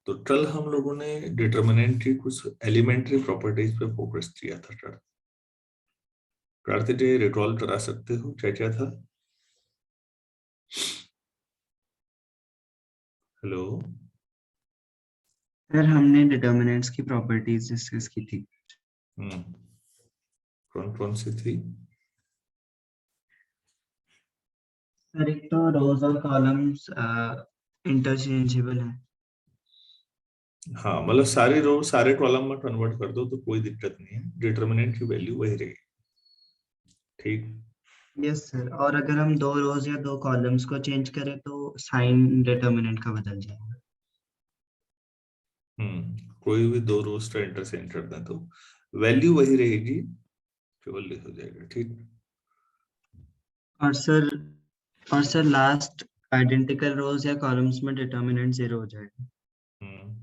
तो कल हम लोगों ने डिटर्मिनेंट की कुछ एलिमेंट्री प्रॉपर्टीज पे फोकस किया था। कार्तिक रिकॉल करा सकते हो क्या क्या था? हेलो। सर हमने डिटर्मिनेंट्स की प्रॉपर्टीज डिस्कस की थी। कौन कौन सी थी? सर एक तो रोज और कॉलम्स इंटरचेंजेबल है। हाँ, मतलब सारी रो सारे कॉलम में कन्वर्ट कर दो तो कोई दिक्कत नहीं है, डिटर्मिनेंट की वैल्यू वही रहेगी। ठीक। यस सर, और अगर हम दो रोज या दो कॉलम्स को चेंज करें तो साइन डिटर्मिनेंट का बदल जाएगा। कोई भी दो रोज का इंटरचेंज कर दें तो वैल्यू वही रहेगी, केवल हो जाएगा। ठीक। और सर लास्ट आइडेंटिकल रोज या कॉलम्स में डिटर्मिनेंट 0 हो जाएगा। हम्म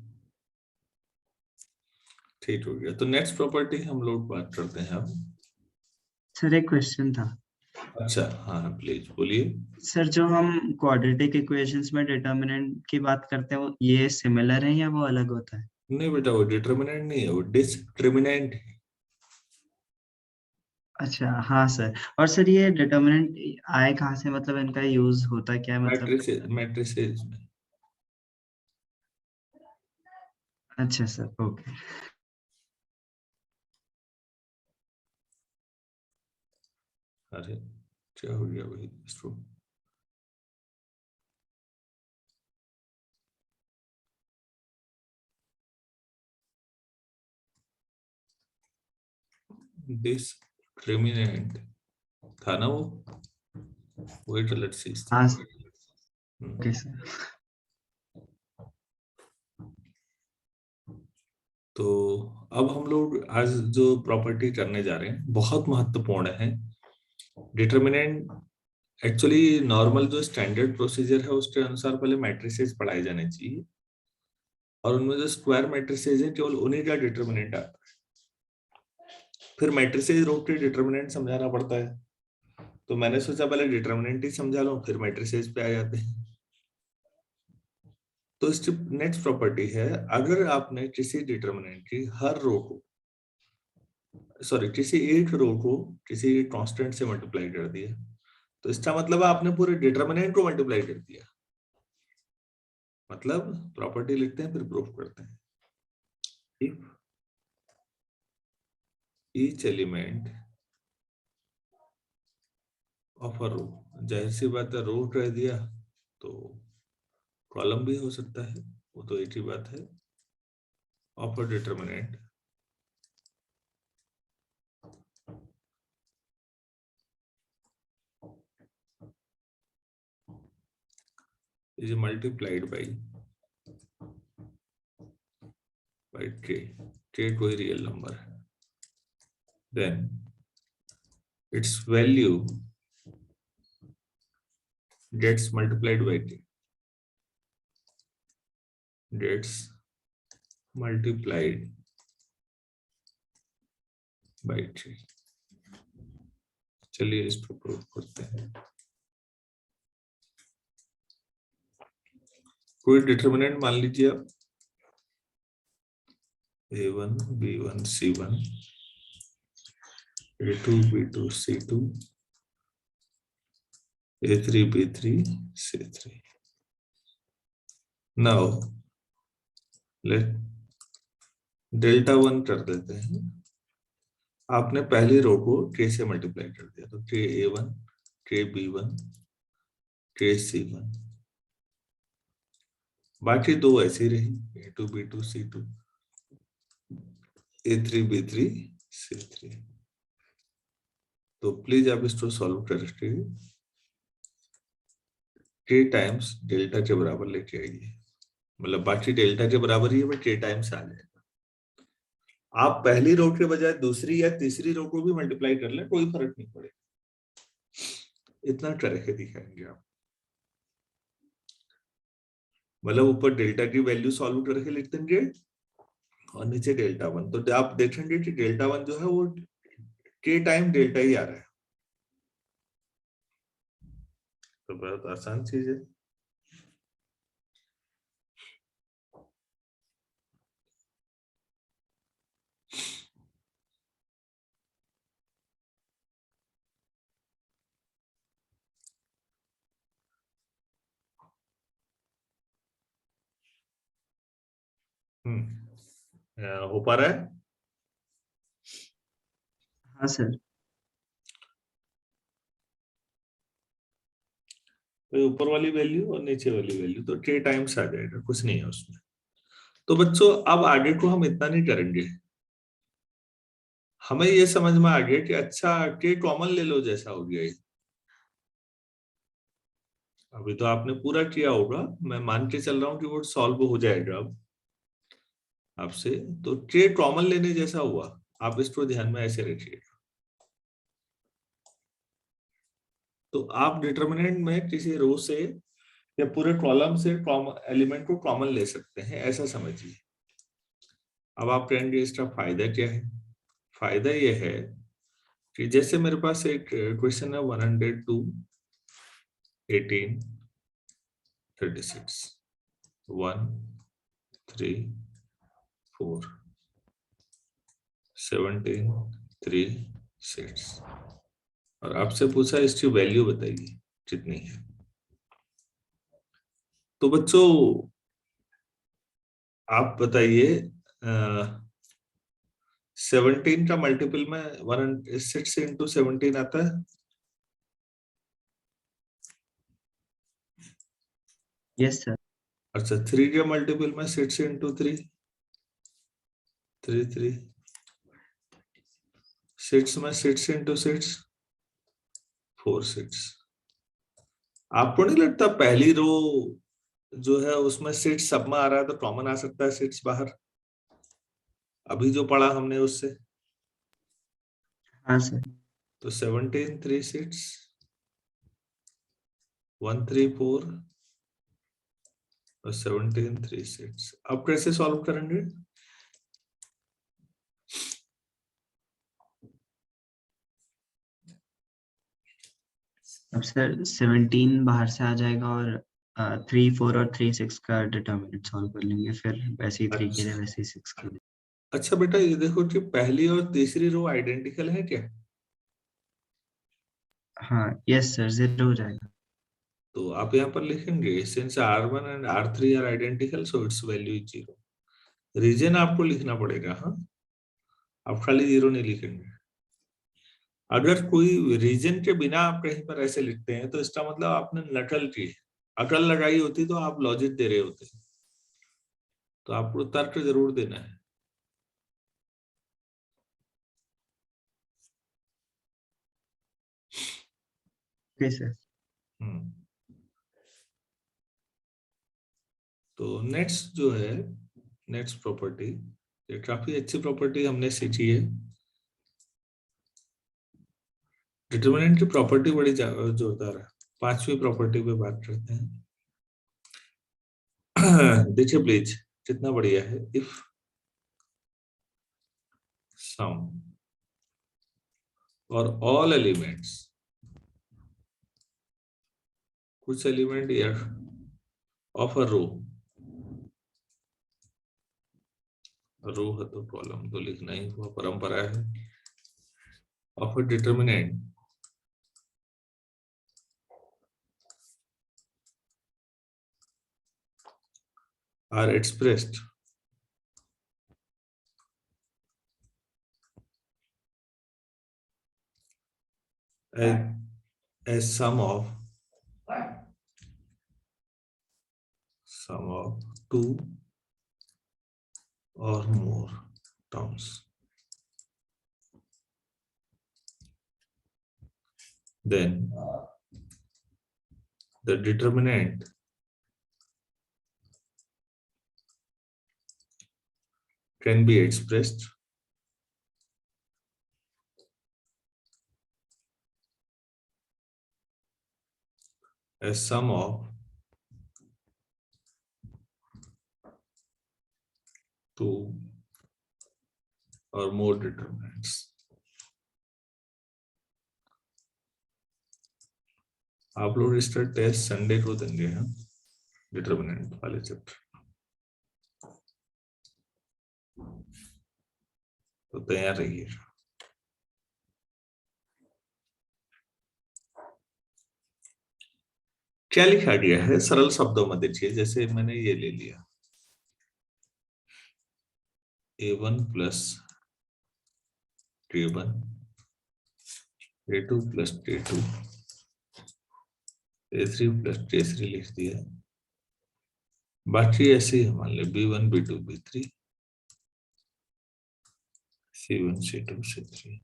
ठीक हो गया। तो नेक्स्ट प्रॉपर्टी हम लोग बात करते हैं अब। सर एक क्वेश्चन था। अच्छा, हाँ हाँ, प्लीज बोलिए। सर जो हम क्वाड्रेटिक इक्वेशंस में डिटर्मिनेंट की बात करते हैं वो ये सिमिलर है या वो अलग होता है? नहीं बेटा, वो डिटर्मिनेंट नहीं है, वो डिस्क्रिमिनेंट है। अच्छा हाँ सर। और सर ये डिटर्मिनेंट आए कहाँ से, मतलब इनका यूज होता क्या है, मतलब? मैट्रिसेस में। अच्छा सर, ओके। अरे, क्या हो गया भाई इसको? डिस्क्रिमिनेंट था ना वो? Wait, let's see. हाँ ओके सर। तो अब हम लोग आज जो प्रॉपर्टी करने जा रहे हैं बहुत महत्वपूर्ण है। डिटर्मिनेंट एक्चुअली नॉर्मल जो स्टैंडर्ड प्रोसीजर है उसके अनुसार पहले मैट्रिसेस पढ़ाए जाने चाहिए, और उनमें जो स्क्वायर मैट्रिसेस है केवल उन्हीं का डिटर्मिनेंट आता है। फिर मैट्रिसेस रो के डिटर्मिनेंट समझाना पड़ता है। तो मैंने सोचा पहले डिटर्मिनेंट ही समझा लो, फिर मैट्रिसेस पे आ जाते हैं। तो इसकी नेक्स्ट प्रॉपर्टी है, अगर आपने किसी डिटर्मिनेंट की हर रो को, सॉरी, किसी एक रो को किसी कांस्टेंट से मल्टीप्लाई कर दिया, तो इसका मतलब आपने पूरे डिटर्मिनेंट को मल्टीप्लाई कर दिया। मतलब प्रॉपर्टी लिखते हैं फिर प्रूफ करते हैं। If each element of a row, जाहिर सी बात है रो कह दिया तो कॉलम भी हो सकता है, वो तो एक ही बात है। Of a determinant is multiplied by k कोई रियल नंबर है, then its value gets multiplied by k, gets multiplied by 3। चलिए इसको प्रूव करते हैं। कोई डिटर्मिनेंट मान लीजिए आप a1 b1 c1 a2 b2 c2 a3 b3 c3। Now let delta 1 कर देते हैं। आपने पहली रो को k से मल्टीप्लाई कर दिया तो k a1 k b1 k c1, बाकी दो ऐसी रही a2 b2 c2 a3 b3 c3। तो प्लीज आप इसको सॉल्व करके k टाइम्स डेल्टा के बराबर लेके आइए। मतलब बाकी डेल्टा के बराबर ही है, बट k टाइम्स आ जाएगा। आप पहली रो के बजाय दूसरी या तीसरी रो को भी मल्टीप्लाई कर लें, कोई फर्क नहीं पड़ेगा। इतना करके दिखाएंगे आप। मतलब ऊपर डेल्टा की वैल्यू सॉल्व करके लिख देंगे और नीचे डेल्टा 1, तो आप देखेंगे कि डेल्टा 1 जो है वो k टाइम डेल्टा ही आ रहा है। तो बहुत आसान चीज है। हो पा रहा है? हाँ सर। तो ऊपर वाली वैल्यू और नीचे वाली वैल्यू तो k टाइम्स आ जाएगा, कुछ नहीं है उसमें। तो बच्चों अब आगे को हम इतना नहीं करेंगे, हमें ये समझ में आ गया कि अच्छा k कॉमन ले लो जैसा हो गया ये। अभी तो आपने पूरा किया होगा, मैं मान के चल रहा हूँ कि वो सॉल्व हो जाएगा अब आपसे। तो k कॉमन लेने जैसा हुआ, आप इसको ध्यान में ऐसे रखिएगा। तो आप डिटर्मिनेंट में किसी रो से या पूरे कॉलम से एलिमेंट को कॉमन ले सकते हैं, ऐसा समझिए। अब आप कहेंगे इसका फायदा क्या है? फायदा यह है कि जैसे मेरे पास एक क्वेश्चन है 102 18 36 1 3 4 17 3 6 और आपसे पूछा इसकी वैल्यू बताइए कितनी है। तो बच्चों आप बताइए 17 का मल्टीपल में 6 इंटू 17 आता है। Yes sir. अच्छा 3 के मल्टीपल में 6 इंटू 3 3 3 6 में 6 इंटू 6 4 6। आपको नहीं लगता पहली रो जो है उसमें 6 सब में आ रहा है तो कॉमन आ सकता है 6 बाहर, अभी जो पढ़ा हमने उससे। हाँ सर। तो 17 3 6 1 3 4 और 17 3 6। अब कैसे सॉल्व करेंगे? अब सर 17 बाहर से आ जाएगा और 3 4 और 3 6 का डिटर्मिनेंट सॉल्व कर लेंगे, फिर वैसे ही 3 के लिए अच्छा वैसे ही 6 के लिए। अच्छा बेटा ये देखो कि पहली और तीसरी रो आइडेंटिकल है क्या? हाँ यस सर, 0 हो जाएगा। तो आप यहाँ पर लिखेंगे since R1 and R3 are identical so its value is 0। Reason आपको लिखना पड़ेगा, हाँ, आप खाली 0 नहीं लिखेंगे। अगर कोई रीजन के बिना आप कहीं पर ऐसे लिखते हैं तो इसका मतलब आपने नकल की, अकल लगाई होती तो आप लॉजिक दे रहे होते। तो आपको तर्क जरूर देना है। Okay sir. हम्म। तो नेक्स्ट जो है, नेक्स्ट प्रॉपर्टी, ये काफी अच्छी प्रॉपर्टी हमने सीखी है। डिटरमिनेंट की प्रॉपर्टी बड़ी जोरदार है। पांचवी प्रॉपर्टी पे बात करते हैं। देखिए प्लीज कितना बढ़िया है। If some or all elements, कुछ एलिमेंट यार ऑफ अ रो है तो कॉलम तो लिखना ही हुआ, परंपरा है। Of a determinant are expressed as sum of two or more terms, then the determinant can be expressed as sum of two or more determinants. आप लोग इसका टेस्ट संडे को देंगे, हैं डिटरमिनेंट वाले चैप्टर, तो तैयार रहिए। क्या लिखा गया है सरल शब्दों में देखिए, जैसे मैंने ये ले लिया A1 plus T1, A2 plus T2, A3 plus T3 लिख दिया। बाकी ऐसे ही मान ले B1 B2 B3 C1 C2 C3।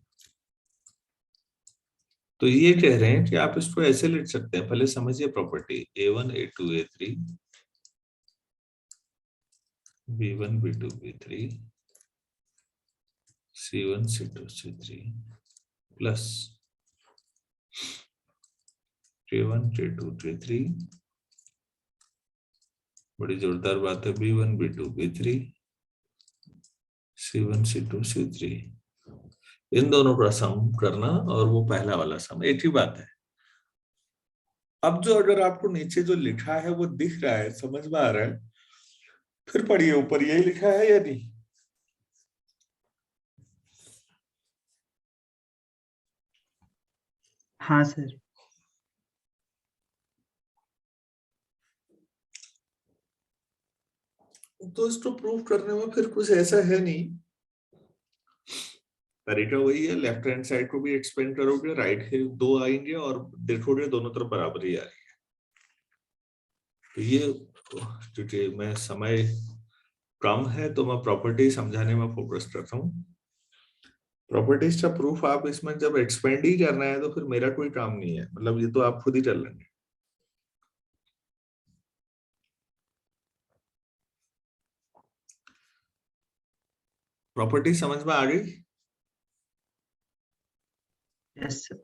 तो ये कह रहे हैं कि आप इसको ऐसे लिख सकते हैं, पहले समझिए property A1 A2 A3 B1 B2 B3 C1 C2 C3 plus T1 T2 T3, बड़ी जोरदार बात है, B1 B2 B3 C1 C2 C3, इन दोनों का सम करना और वो पहला वाला सम एक ही बात है। अब जो अगर आपको नीचे जो लिखा है वो दिख रहा है, समझ में आ रहा है, फिर पढ़िए ऊपर यही लिखा है या नहीं। हाँ सर। तो इसको प्रूव करने में फिर कुछ ऐसा है नहीं, तरीका वही है, लेफ्ट हैंड साइड को भी एक्सपेंड करोगे, राइट के दो आएंगे और देखोगे दोनों तरफ बराबर ही आ रही है। तो ये क्योंकि मैं समय कम है तो मैं प्रॉपर्टी समझाने में फोकस करता हूँ। प्रॉपर्टीज का प्रूफ आप इसमें जब एक्सपेंड ही करना है तो फिर मेरा कोई काम नहीं है, मतलब ये तो आप खुद ही कर लेंगे। प्रॉपर्टी समझ में आ गई? Yes sir.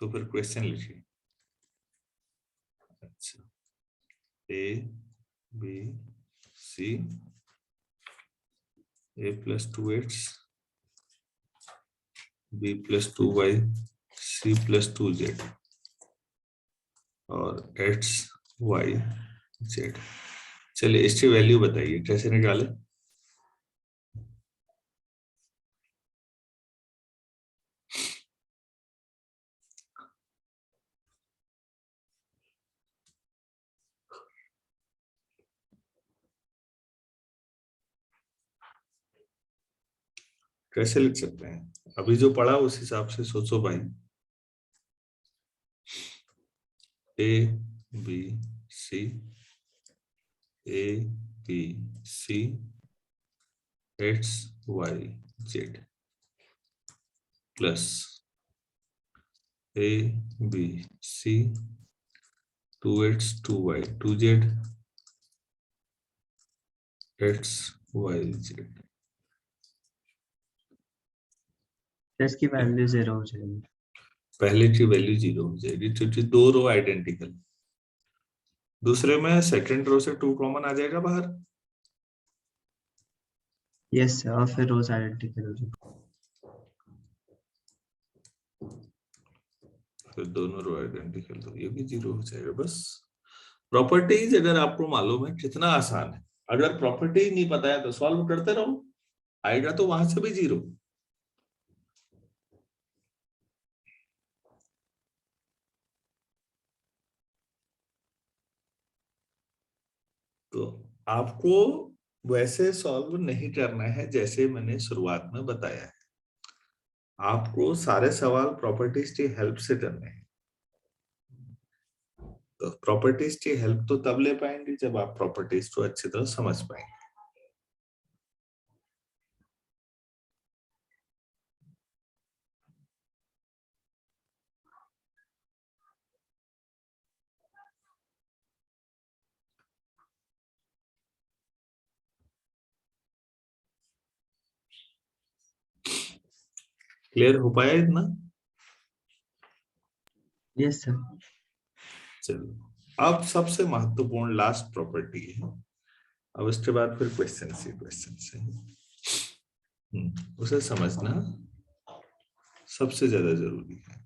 तो फिर क्वेश्चन लिखिए। अच्छा, A B C a plus 2x b plus 2y c plus 2z और x y z। चलिए इसकी वैल्यू बताइए कैसे निकाले। कैसे लिख सकते हैं, अभी जो पढ़ा उस हिसाब से सोचो भाई। A B C A B C X Y Z plus A B C 2x 2y 2z X Y Z. Plus की वैल्यू 0 हो जाएगी। पहले की वैल्यू 0 हो जाएगी क्योंकि दो रो आइडेंटिकल, दूसरे में सेकंड रो से 2 कॉमन आ जाएगा बाहर। यस सर, और फिर रोज आइडेंटिकल हो जाएगी। फिर दोनों रो आइडेंटिकल तो ये भी 0 हो जाएगा। बस प्रॉपर्टीज अगर आपको मालूम है कितना आसान है, अगर प्रॉपर्टी नहीं पता है तो सॉल्व करते रहो, आएगा तो वहां से भी 0। तो आपको वैसे सॉल्व नहीं करना है जैसे मैंने शुरुआत में बताया है, आपको सारे सवाल प्रॉपर्टीज की हेल्प से करने हैं। तो प्रॉपर्टीज की हेल्प तो तब ले पाएंगे जब आप प्रॉपर्टीज को अच्छी तरह समझ पाएंगे। क्लियर हो पाया इतना? Yes sir. चलो अब सबसे महत्वपूर्ण लास्ट प्रॉपर्टी है, अब इसके बाद फिर क्वेश्चन से उसे समझना सबसे ज्यादा जरूरी है।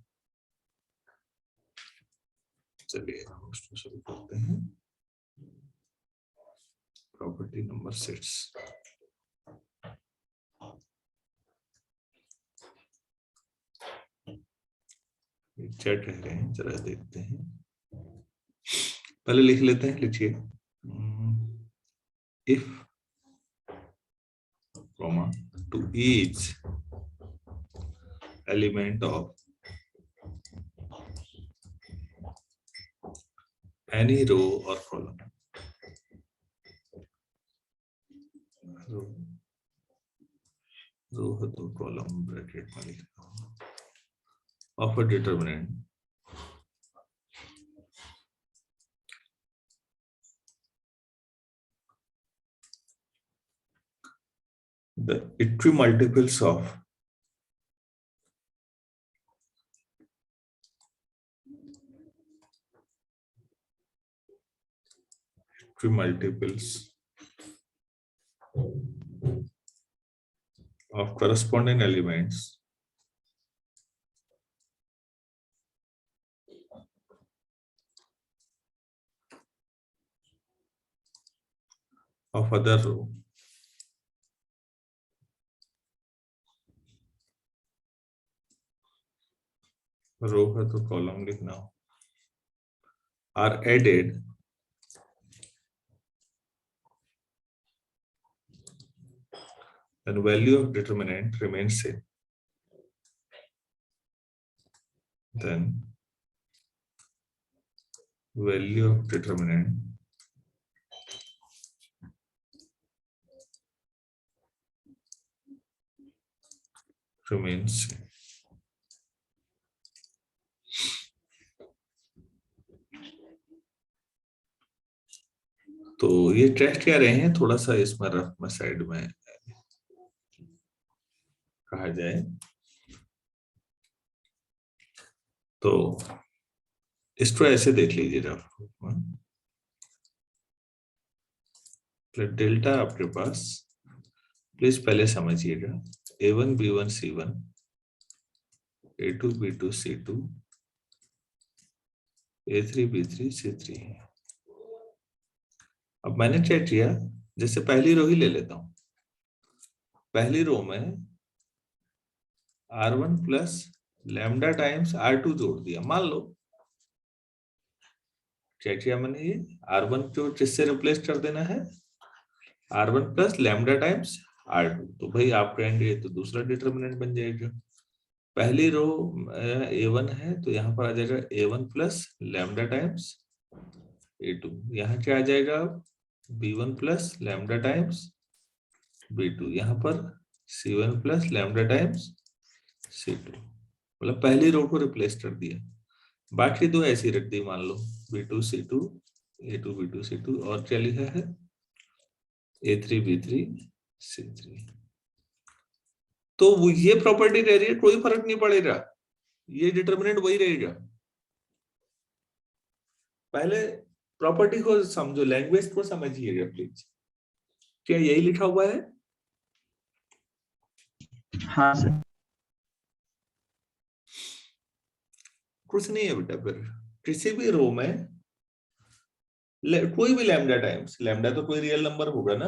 चलिए हम उसको शुरू करते हैं। Property number 6। क्या कह रहे हैं जरा देखते हैं, पहले लिख लेते हैं, लिखिए। If comma to each element of any row or column. रो है तो कॉलम ब्रैकेट में लिखना of a determinant the equimultiples of of corresponding elements of other row है तो कॉलम लिखना are added then value of determinant remains same. Then value of determinant remains same. तो ये test क्या रहे हैं थोड़ा सा इसमें रफ में साइड में कहा जाए तो इसको ऐसे देख लीजिए रफ डेल्टा आपके पास प्लीज पहले समझिएगा A1 B1 C1 A2 B2 C2 A3 B3 C3 अब मैंने क्या किया जैसे पहली रो ही ले लेता हूं पहली रो में R1 plus lambda times R2 जोड़ दिया मान लो क्या किया मैंने ये R1 को किससे रिप्लेस कर देना है R1 plus lambda times R2 तो भाई आप कहेंगे तो दूसरा डिटरमिनेंट बन जाएगा पहली रो A1 है तो यहाँ पर आ जाएगा A1 plus lambda times A2 यहाँ क्या आ जाएगा B1 plus lambda times B2 यहाँ पर C1 plus lambda times C2 मतलब पहली रो को रिप्लेस कर दिया बाकी दो ऐसी रख दी मान लो B2 C2 A2 B2 C2 और क्या लिखा है A3 B3 C3 तो वो ये प्रॉपर्टी रह रही है कोई फर्क नहीं पड़ेगा ये डिटरमिनेंट वही रहेगा पहले प्रॉपर्टी को समझो लैंग्वेज को समझिएगा प्लीज क्या यही लिखा हुआ है हाँ सर कुछ नहीं है बेटा फिर किसी भी रो में कोई भी लैम्डा टाइम्स लैम्डा तो कोई रियल नंबर होगा ना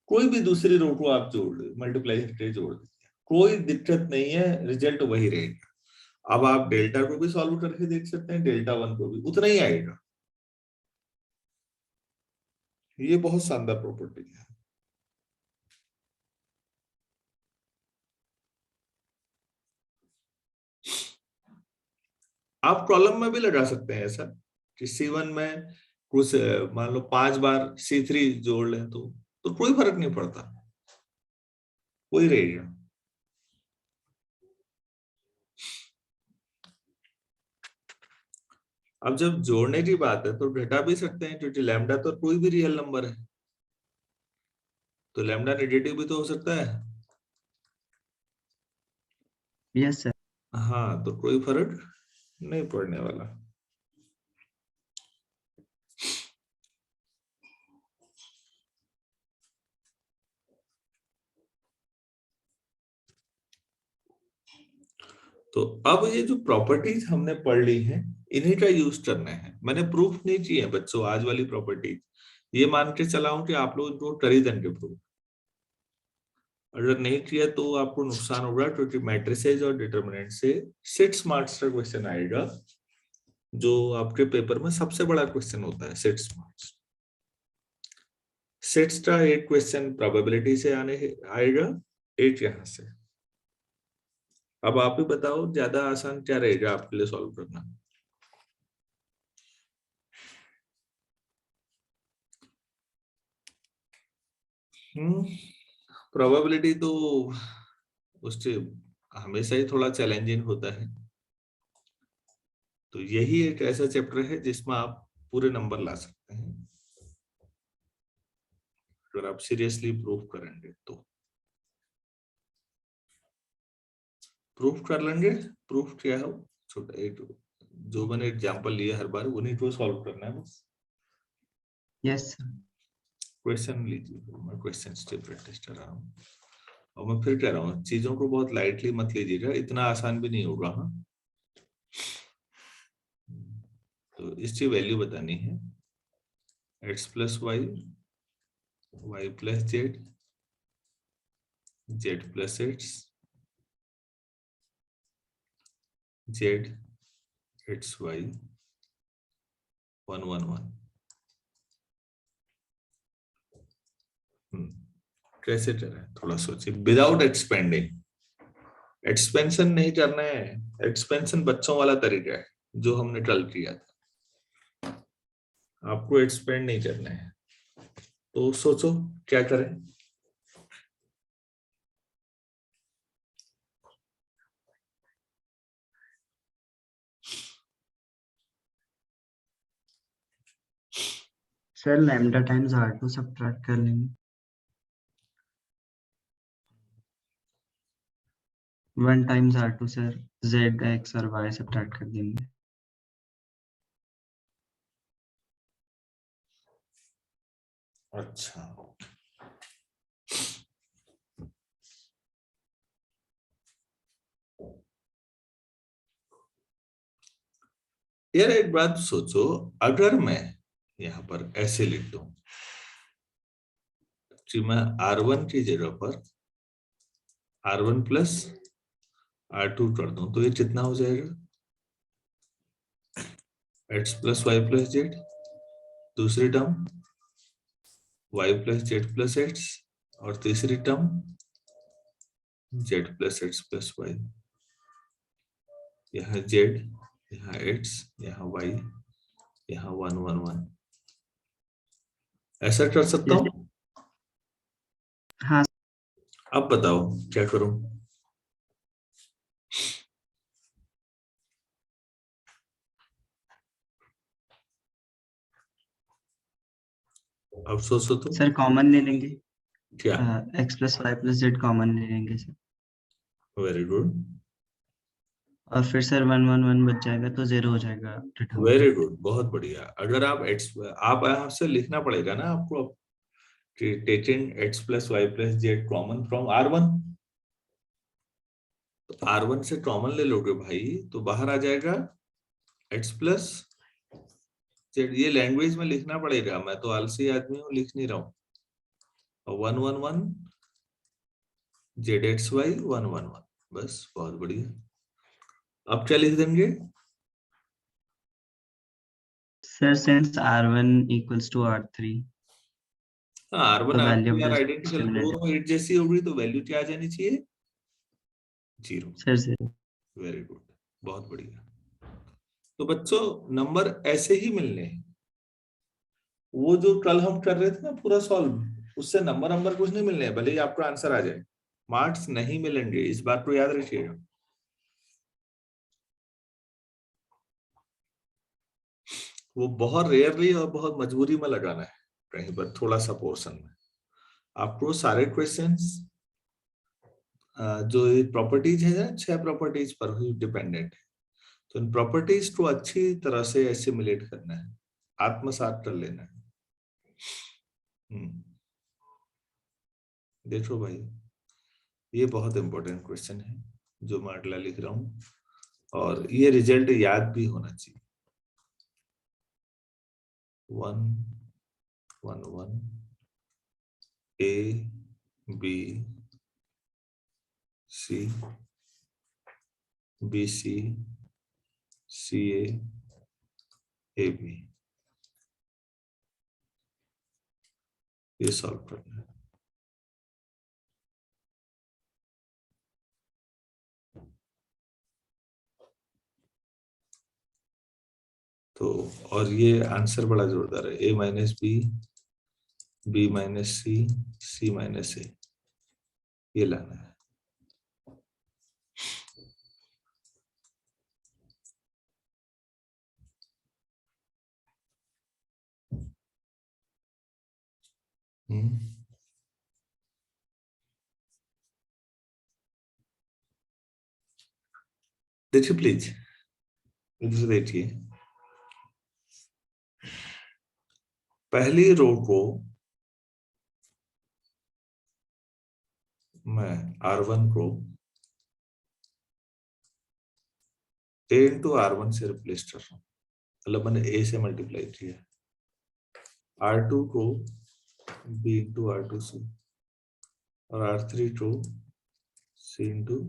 कोई भी दूसरी रो को आप जोड़ मल्टीप्लाई करके जोड़ दीजिए कोई दिक्कत नहीं है रिजल्ट वही रहेगा अब आप डेल्टा को भी सॉल्व करके देख सकते हैं डेल्टा 1 को भी उतना ही आएगा ये बहुत शानदार प्रॉपर्टी है आप कॉलम में भी लगा सकते हैं ऐसा कि C1 में कुछ मान लो 5 बार C3 जोड़ लें तो कोई फर्क नहीं पड़ता कोई रहेगा अब जब जोड़ने की बात है तो घटा भी सकते हैं क्योंकि लैम्डा तो कोई भी रियल नंबर है तो लैम्डा नेगेटिव भी तो हो सकता है यस सर हाँ तो कोई फर्क नहीं पड़ने वाला तो अब ये जो प्रॉपर्टीज हमने पढ़ ली हैं इन्हीं का यूज करना है मैंने प्रूफ नहीं किए बच्चों आज वाली प्रॉपर्टीज ये मान के चला हूं कि आप लोग इनको कर ही देंगे प्रूफ अगर नहीं किया तो आपको नुकसान होगा क्योंकि मैट्रिसेज और डिटरमिनेंट से 6 मार्क्स का क्वेश्चन आएगा जो आपके पेपर में सबसे बड़ा क्वेश्चन होता है 6 मार्क्स सेट्स का 8 क्वेश्चन प्रोबेबिलिटी से आएगा, 8 यहाँ से। अब आप ही बताओ ज्यादा आसान क्या रहेगा आपके लिए सॉल्व करना। प्रोबेबिलिटी तो उससे हमेशा ही थोड़ा चैलेंजिंग होता है, तो यही एक ऐसा चैप्टर है जिसमें आप पूरे नंबर ला सकते हैं अगर आप सीरियसली प्रूफ करेंगे तो। प्रूफ कर लेंगे। प्रूफ क्या है, छोटा एक जो मैंने एग्जांपल लिया हर बार उन्हीं को सॉल्व करना है बस। यस क्वेश्चन लीजिए, मैं क्वेश्चन स्टेप प्रैक्टिस कर रहा हूँ। और मैं फिर कह रहा हूँ चीजों को बहुत लाइटली मत लीजिएगा, इतना आसान भी नहीं होगा। हाँ, तो इसकी वैल्यू बतानी है, x plus Y, Y plus Z, Z plus X, Z X Y 1 1 1। कैसे चला है थोड़ा सोचिए, विदाउट एक्सपेंडिंग। एक्सपेंशन नहीं करना है, एक्सपेंशन बच्चों वाला तरीका है जो हमने कल किया था, आपको एक्सपेंड नहीं करना है। तो सोचो क्या करें। Sir, lambda times R2 subtract कर लेंगे। 1 times R2 sir, Z X और Y सब्ट्रैक्ट कर देंगे। अच्छा, यार एक बात सोचो, अगर मैं यहाँ पर ऐसे लिख दूं कि मैं R1 की जगह पर R1 प्लस R2 कर दूं तो ये कितना हो जाएगा, x plus Y plus Z, दूसरी term y plus Z plus X, और तीसरी term z plus X plus Y. यहाँ z, यहाँ x, यहाँ y, यहाँ 1 1 1। ऐसा कर सकता Yes, हूँ। हाँ अब बताओ क्या करूं। अब सोचो तो सर, कॉमन ले लेंगे। क्या। X plus Y plus Z common ले लेंगे सर। वेरी गुड, और फिर सर 1 1 1 बच जाएगा तो 0 हो जाएगा वेरी डिटर्मिनेंट। गुड, बहुत बढ़िया। अगर आप x, आप यहाँ से लिखना पड़ेगा ना आपको, taking x plus Y plus Z common from R1, तो R1 से कॉमन ले लोगे भाई तो बाहर आ जाएगा x प्लस जेड। ये लैंग्वेज में लिखना पड़ेगा, मैं तो आलसी आदमी हूँ, लिख नहीं रहा हूँ। 1 1 1 जेड एक्स वाई 1 1 1, बस बहुत बढ़िया। अब क्या लिख देंगे, sir, since R1 equals to R3 R1 तो वैल्यू R3 ऑफ यार दिस आइडेंटिकल, डिटर्मिनेंट। दोनों एक जैसी होगी तो वैल्यू क्या आ जानी चाहिए, 0। सर वेरी गुड, बहुत बढ़िया। तो बच्चों नंबर ऐसे ही मिलने हैं, वो जो कल हम कर रहे थे ना पूरा सॉल्व, उससे नंबर नंबर कुछ नहीं मिलने हैं, भले ही आपका आंसर आ जाए, मार्क्स नहीं मिलेंगे, इस बात को याद रखिएगा। वो बहुत रेयरली और बहुत मजबूरी में लगाना है कहीं पर थोड़ा सा पोर्शन में। आपको सारे क्वेश्चंस जो प्रॉपर्टीज है ना, 6 प्रॉपर्टीज पर ही डिपेंडेंट है, तो इन प्रॉपर्टीज को अच्छी तरह से एसिमुलेट करना है, आत्मसात कर लेना है। देखो भाई, ये बहुत इंपॉर्टेंट क्वेश्चन है जो मैं अगला लिख रहा हूँ, और ये रिजल्ट याद भी होना चाहिए। 1 1 1 A B C B C C A A B, ये सॉल्व करना है। तो और ये आंसर बड़ा जोरदार है, a minus B, b minus C, c minus A, ये लाना है। देखिए प्लीज, इधर देखिए, पहली रो को मैं R1 को a इंटू R1 से रिप्लेस कर रहा हूँ, मतलब मैंने a से मल्टीप्लाई किया, R2 को b इंटू R2 से, और R3 को c इंटू,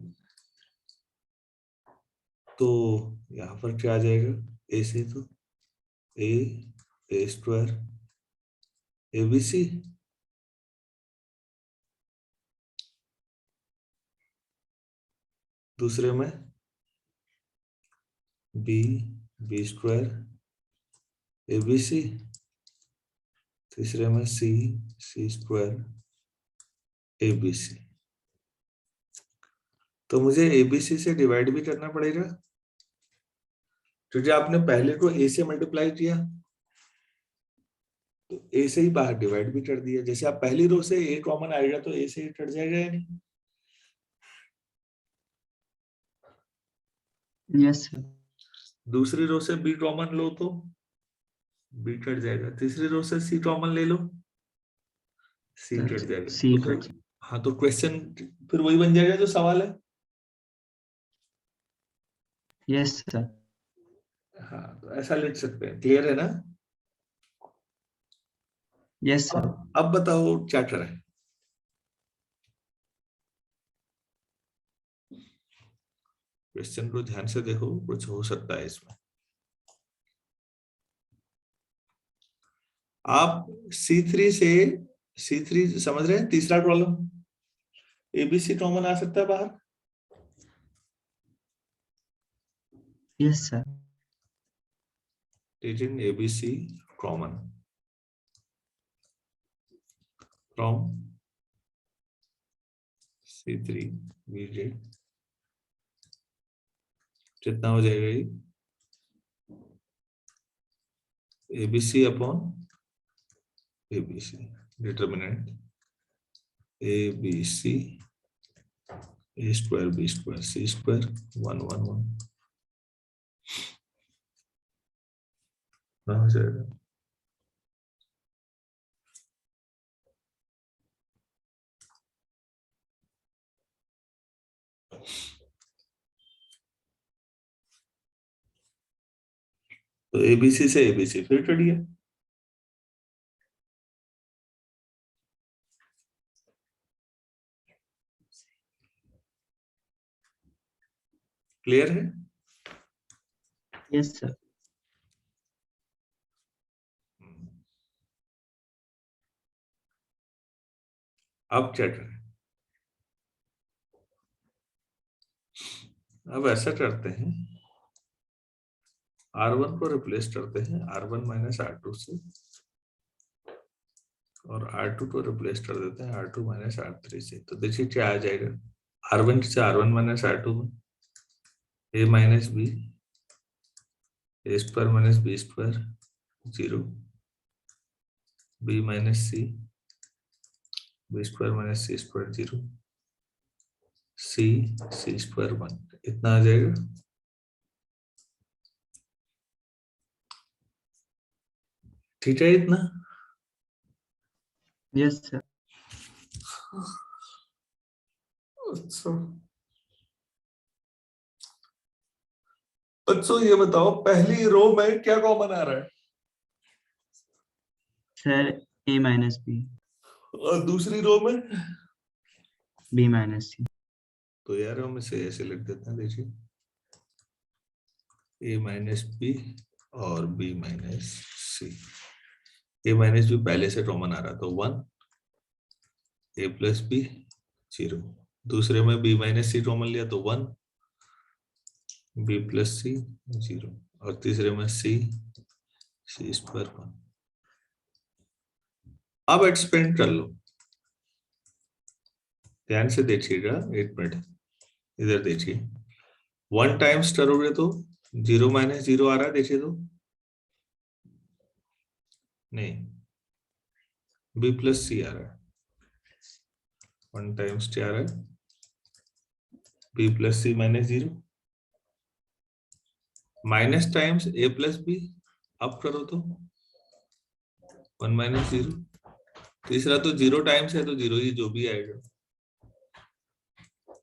तो यहाँ पर क्या आ जाएगा, a से तो a स्क्वायर abc, दूसरे में b स्क्वायर abc, तीसरे में c स्क्वायर abc। तो मुझे abc से डिवाइड भी करना पड़ेगा, क्योंकि आपने पहले को a से मल्टीप्लाई किया, तो a से ही बाहर डिवाइड भी कर दिया। जैसे आप पहली रो से a कॉमन आएगा तो a से ही कट जाएगा या नहीं? Yes sir. दूसरी रो से b कॉमन लो तो b कट जाएगा, तीसरी रो से c कॉमन ले लो, c कट जाएगा। सी तो कट। हाँ, तो क्वेश्चन फिर वही बन जाएगा जो सवाल है। Yes sir. हाँ, तो ऐसा लिख सकते हैं, क्लियर है ना? Yes sir. अब बताओ क्या करें। क्वेश्चन को ध्यान से देखो, कुछ हो सकता है इसमें। आप C3 से C3 समझ रहे हैं, तीसरा कॉलम ABC कॉमन आ सकता है बाहर। Yes sir. Taking ABC common from C3 VJ, कितना हो जाएगा ये, ABC upon ABC, determinant ABC A square B square C square 1 1 1 हो जाएगा। तो ABC से ABC फिर करिए, क्लियर है? Yes sir. अब क्या करें? अब ऐसा करते हैं, R1 को रिप्लेस करते हैं R1 माइनस R2 से, और R2 को रिप्लेस कर देते हैं R2 माइनस R3 से। तो देखिए क्या आ जाएगा, R1 से R1 माइनस R2 में a minus B, a square minus B square 0, b minus C, B square minus C square 0, C square 1, इतना आ जाएगा। ठीक है इतना? Yes sir. अच्छा, बच्चों ये बताओ, पहली रो में क्या कॉमन आ रहा है, सर a माइनस बी, और दूसरी रो में? b माइनस सी। तो यार हम इसे ऐसे लिख देते हैं, देखिए a माइनस बी और b minus C. a minus B पहले से कॉमन आ रहा तो 1, ए प्लस बी 0, दूसरे में बी माइनस सी कॉमन लिया तो 1, बी प्लस सी 0, और तीसरे में सी स्क्वायर 1। अब एक्सपेंड कर लो, ध्यान से देखिएगा, 1 मिनट इधर देखिए। 1 टाइम्स करोगे तो 0 माइनस 0 आ रहा है, देखिए तो नहीं, बी प्लस सी आ रहा है। 1 टाइम्स क्या आ रहा है, B plus C minus 0, minus times ए प्लस बी, अब करो तो 1 माइनस 0, तीसरा तो 0 टाइम्स है तो 0 ही जो भी आएगा।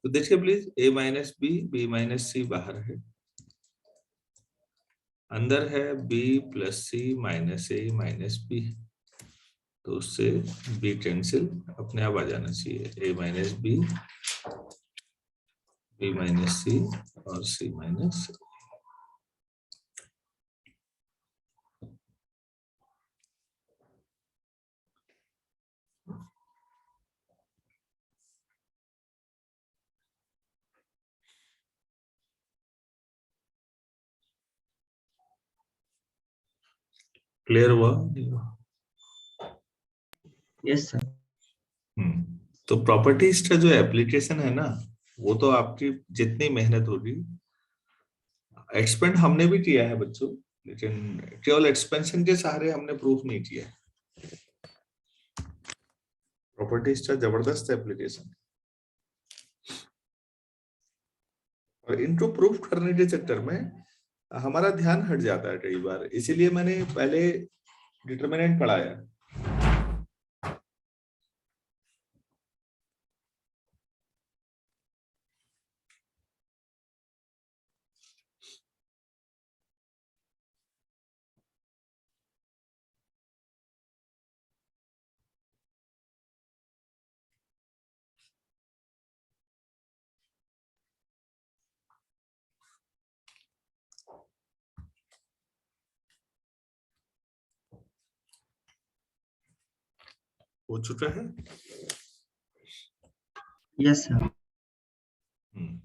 तो देखिए please, A minus B, B minus C बाहर है, अंदर है B plus C minus A minus B, तो उससे बी कैंसिल अपने आप आ जाना चाहिए। A minus B, B minus C और सी माइनस। क्लियर हुआ? Yes sir. तो प्रॉपर्टीज का जो एप्लीकेशन है ना, वो तो आपकी जितनी मेहनत होगी, एक्सपेंड हमने भी किया है बच्चों, लेकिन केवल एक्सपेंशन के सहारे हमने प्रूफ नहीं किया है। प्रॉपर्टीज का जबरदस्त एप्लीकेशन, और इनको प्रूफ करने के चक्कर में हमारा ध्यान हट जाता है कई बार, इसीलिए मैंने पहले डिटरमिनेंट पढ़ाया। हो चुका है। Yes sir. हम्म,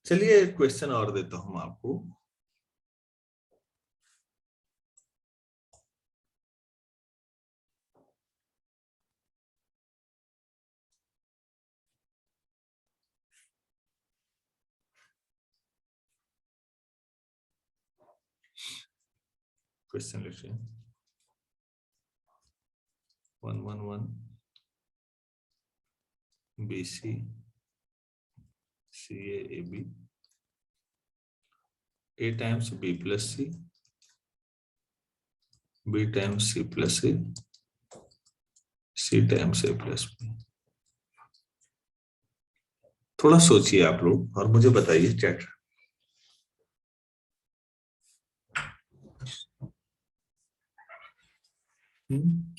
चलिए एक क्वेश्चन और देता हूं आपको। क्वेश्चन लिखिए, 111 BC CA AB, A times B plus C, B times C plus A, C times A plus B। थोड़ा सोचिए आप लोग और मुझे बताइए क्या क्या। हम्म,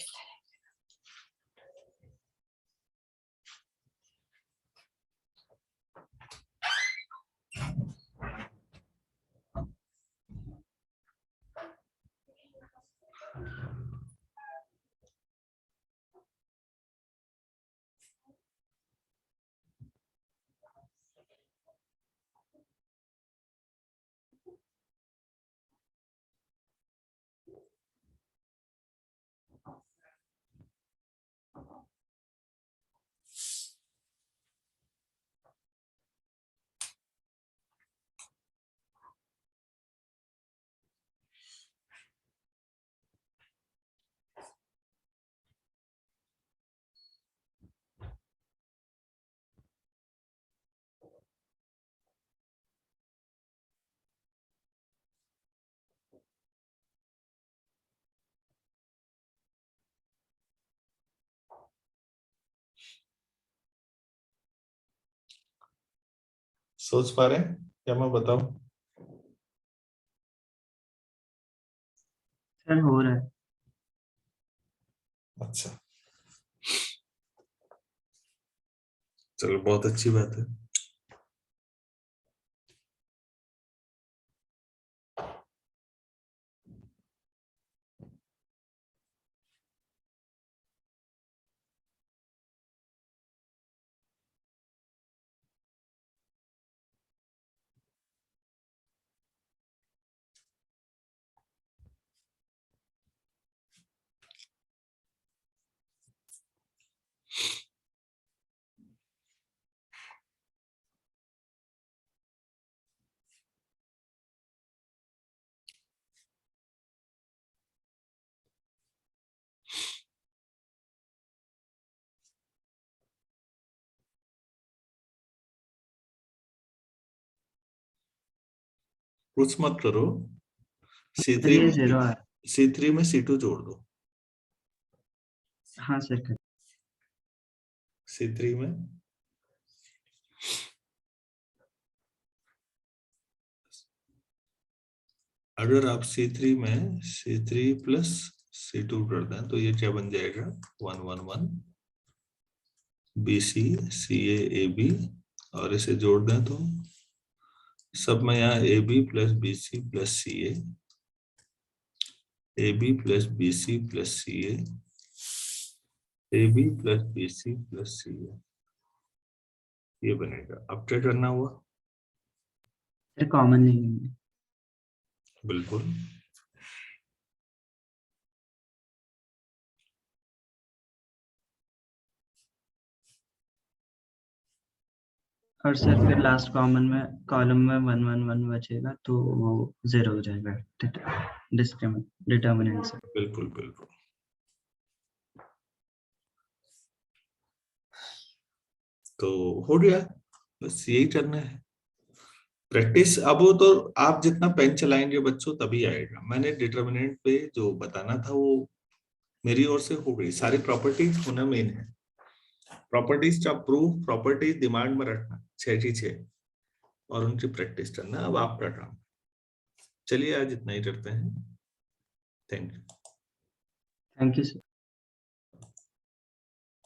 सोच पा रहे हैं क्या मैं बताऊं? सर हो रहा है। अच्छा, चलो बहुत अच्छी बात है। कुछ मत करो, सर C3 ये में 0 है। C3 में C2 जोड़ दो, हाँ सर कर। C3 में अगर आप C3 में C3 प्लस C2 कर दें तो ये क्या बन जाएगा, 1 1 1 BC CA AB, और इसे जोड़ दें तो सब में यहाँ AB plus BC plus CA, AB plus BC plus CA, AB plus BC plus CA, ये बनेगा। अब क्या करना हुआ? सर कॉमन लेंगे। बिल्कुल, और सर फिर लास्ट कॉमन में कॉलम में 1 1 1 बचेगा तो वो 0 हो जाएगा डिटर्मिनेंट से। बिल्कुल बिल्कुल। तो हो गया, बस यही करना है प्रैक्टिस। अब वो तो आप जितना पेन चलाएंगे बच्चों तभी आएगा। मैंने डिटर्मिनेंट पे जो बताना था वो मेरी ओर से हो गई। सारी प्रॉपर्टीज होना मेन है, प्रॉपर्टीज का प्रूफ, प्रॉपर्टीज दिमाग में रखना 6 की 6 और उनकी प्रैक्टिस करना। अब आपका काम। चलिए आज इतना ही करते हैं। Thank you. Thank you sir.